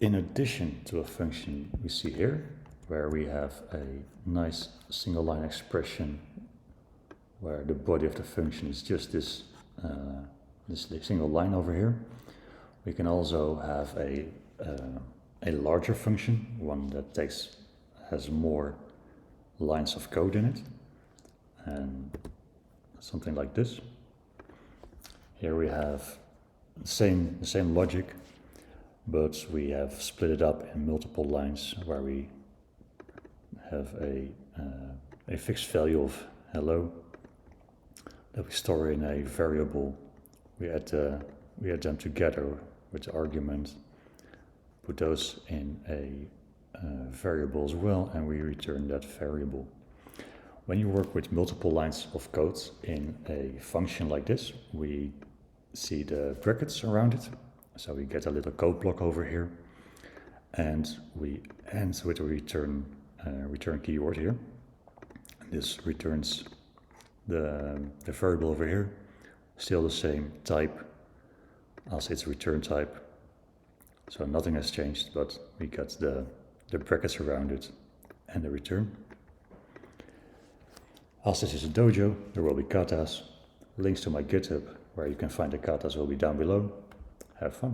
In addition to a function we see here, where we have a nice single line expression where the body of the function is just this single line over here, we can also have a larger function, one that has more lines of code in it, and something like this. Here we have the same logic, but we have split it up in multiple lines where we have a fixed value of hello that we store in a variable. We add them together with the argument, put those in a variable as well, and we return that variable. When you work with multiple lines of code in a function like this, we see the brackets around it. So we get a little code block over here, and we end with a return keyword here. This returns the variable over here, still the same type as its return type. So nothing has changed, but we got the brackets around it and the return. As this is a dojo, there will be katas. Links to my GitHub, where you can find the katas, will be down below. Have fun.